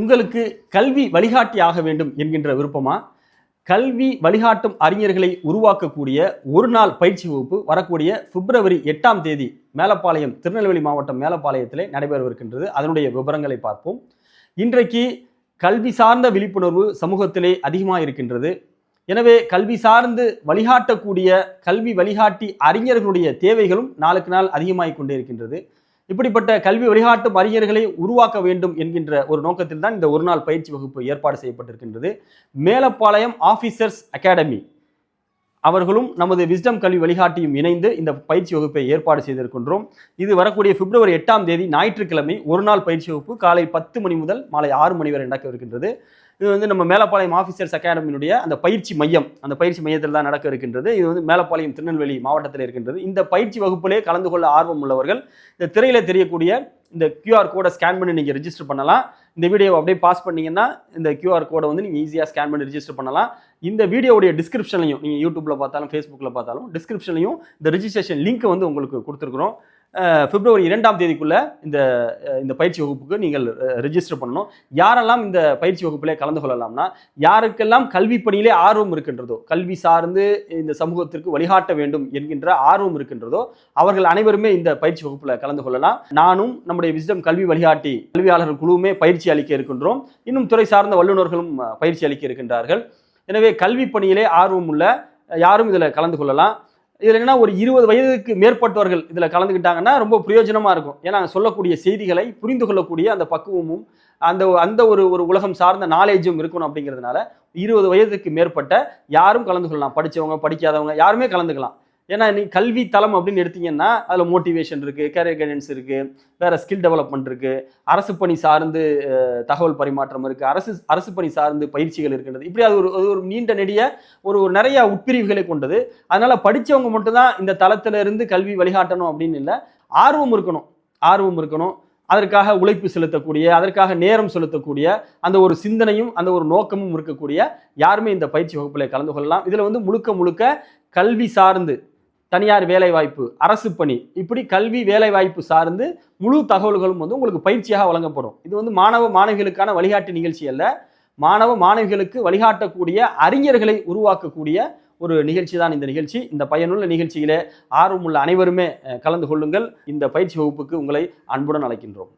உங்களுக்கு கல்வி வழிகாட்டி ஆக வேண்டும் என்கின்ற விருப்பமா? கல்வி வழிகாட்டும் அறிஞர்களை உருவாக்கக்கூடிய ஒரு நாள் பயிற்சி வகுப்பு வரக்கூடிய பிப்ரவரி 8ஆம் தேதி மேலப்பாளையம், திருநெல்வேலி மாவட்டம் மேலப்பாளையத்திலே நடைபெறவிருக்கின்றது. அதனுடைய விவரங்களை பார்ப்போம். இன்றைக்கு கல்வி சார்ந்த விழிப்புணர்வு சமூகத்திலே அதிகமாக இருக்கின்றது. எனவே கல்வி சார்ந்து வழிகாட்டக்கூடிய கல்வி வழிகாட்டி அறிஞர்களுடைய தேவைகளும் நாளுக்கு நாள் அதிகமாகிக் கொண்டே இருக்கின்றது. இப்படிப்பட்ட கல்வி வழிகாட்டும் அறிஞர்களை உருவாக்க வேண்டும் என்கின்ற ஒரு நோக்கத்தில் தான் இந்த ஒரு நாள் பயிற்சி வகுப்பு ஏற்பாடு செய்யப்பட்டிருக்கின்றது. மேலப்பாளையம் ஆபீசர்ஸ் அகாடமி அவர்களும் நமது விஸ்டம் கல்வி வழிகாட்டியும் இணைந்து இந்த பயிற்சி வகுப்பை ஏற்பாடு செய்திருக்கின்றோம். இது வரக்கூடிய பிப்ரவரி 8ஆம் தேதி ஞாயிற்றுக்கிழமை ஒரு நாள் பயிற்சி வகுப்பு காலை 10 மணி முதல் மாலை 6 மணி வரை நடக்க இருக்கின்றது. இது நம்ம மேலப்பாளையம் ஆஃபீஸர்ஸ் அகாடமியினுடைய அந்த பயிற்சி மையம், அந்த பயிற்சி மையத்தில் தான் நடக்க இருக்கின்றது. இது மேலப்பாளையம் திருநெல்வேலி மாவட்டத்தில் இருக்கின்றது. இந்த பயிற்சி வகுப்பிலே கலந்து கொள்ள ஆர்வம் உள்ளவர்கள் இந்த திரையில தெரியக்கூடிய இந்த QR கோடை ஸ்கேன் பண்ணி நீங்கள் ரெஜிஸ்டர் பண்ணலாம். இந்த வீடியோவை அப்படியே பாஸ் பண்ணீங்கன்னா இந்த QR கோடை நீங்கள் ஈஸியாக ஸ்கேன் பண்ணி ரெஜிஸ்டர் பண்ணலாம். இந்த வீடியோவுடைய டிஸ்கிரிப்ஷன்லையும், நீங்கள் யூடியூப்பில் பார்த்தாலும் ஃபேஸ்புக்கில் பார்த்தாலும் டிஸ்கிரிப்ஷன்லையும் இந்த ரெஜிஸ்ட்ரேஷன் லிங்க் உங்களுக்கு கொடுத்துருக்குறோம். பிப்ரவரி 2ஆம் தேதிக்குள்ள இந்த பயிற்சி வகுப்புக்கு நீங்கள் ரெஜிஸ்டர் பண்ணணும். யாரெல்லாம் இந்த பயிற்சி வகுப்பிலே கலந்து கொள்ளலாம்னா, யாருக்கெல்லாம் கல்வி பணியிலே ஆர்வம் இருக்கின்றதோ, கல்வி சார்ந்து இந்த சமூகத்திற்கு வழிகாட்ட வேண்டும் என்கின்ற ஆர்வம் இருக்கின்றதோ அவர்கள் அனைவருமே இந்த பயிற்சி வகுப்புல கலந்து கொள்ளலாம். நானும் நம்முடைய விஸ்டம் கல்வி வழிகாட்டி கல்வியாளர்கள் குழுவுமே பயிற்சி அளிக்க இருக்கின்றோம். இன்னும் துறை சார்ந்த வல்லுநர்களும் பயிற்சி அளிக்க இருக்கின்றார்கள். எனவே கல்வி பணியிலே ஆர்வம் உள்ள யாரும் இதில் கலந்து கொள்ளலாம். இதில் என்னன்னா, ஒரு 20 வயதுக்கு மேற்பட்டவர்கள் இதில் கலந்துக்கிட்டாங்கன்னா ரொம்ப பிரயோஜனமாக இருக்கும். ஏன்னா சொல்லக்கூடிய செய்திகளை புரிந்து கொள்ளக்கூடிய அந்த பக்குவமும் அந்த ஒரு உலகம் சார்ந்த நாலேஜும் இருக்கணும். அப்படிங்கிறதுனால 20 வயதுக்கு மேற்பட்ட யாரும் கலந்து கொள்ளலாம். படித்தவங்க, படிக்காதவங்க யாருமே கலந்துக்கலாம். ஏன்னா நீ கல்வி தளம் அப்படின்னு எடுத்தீங்கன்னா அதில் மோட்டிவேஷன் இருக்குது, கேரியர் கைடன்ஸ் இருக்குது, வேறு ஸ்கில் டெவலப்மெண்ட் இருக்குது, அரசு பணி சார்ந்து தகவல் பரிமாற்றம் இருக்குது, அரசு பணி சார்ந்து பயிற்சிகள் இருக்கின்றது. இப்படி அது ஒரு நீண்ட நெடிய ஒரு நிறைய உட்பிரிவுகளை கொண்டது. அதனால் படித்தவங்க மட்டும்தான் இந்த தளத்திலிருந்து கல்வி வழிகாட்டணும் அப்படின்னு இல்லை. ஆர்வம் இருக்கணும். அதற்காக உழைப்பு செலுத்தக்கூடிய, அதற்காக நேரம் செலுத்தக்கூடிய அந்த ஒரு சிந்தனையும் அந்த ஒரு நோக்கமும் இருக்கக்கூடிய யாருமே இந்த பயிற்சி வகுப்பில் கலந்து கொள்ளலாம். இதில் முழுக்க கல்வி சார்ந்து தனியார் வேலைவாய்ப்பு, அரசு பணி, இப்படி கல்வி வேலைவாய்ப்பு சார்ந்து முழு தகவல்களும் உங்களுக்கு பயிற்சியாக வழங்கப்படும். இது மாணவ மாணவிகளுக்கான வழிகாட்டு நிகழ்ச்சி அல்ல, மாணவ மாணவிகளுக்கு வழிகாட்டக்கூடிய அறிஞர்களை உருவாக்கக்கூடிய ஒரு நிகழ்ச்சி தான் இந்த நிகழ்ச்சி. இந்த பயனுள்ள நிகழ்ச்சியிலே ஆர்வமுள்ள அனைவருமே கலந்து கொள்ளுங்கள். இந்த பயிற்சி வகுப்புக்கு உங்களை அன்புடன் அழைக்கின்றோம்.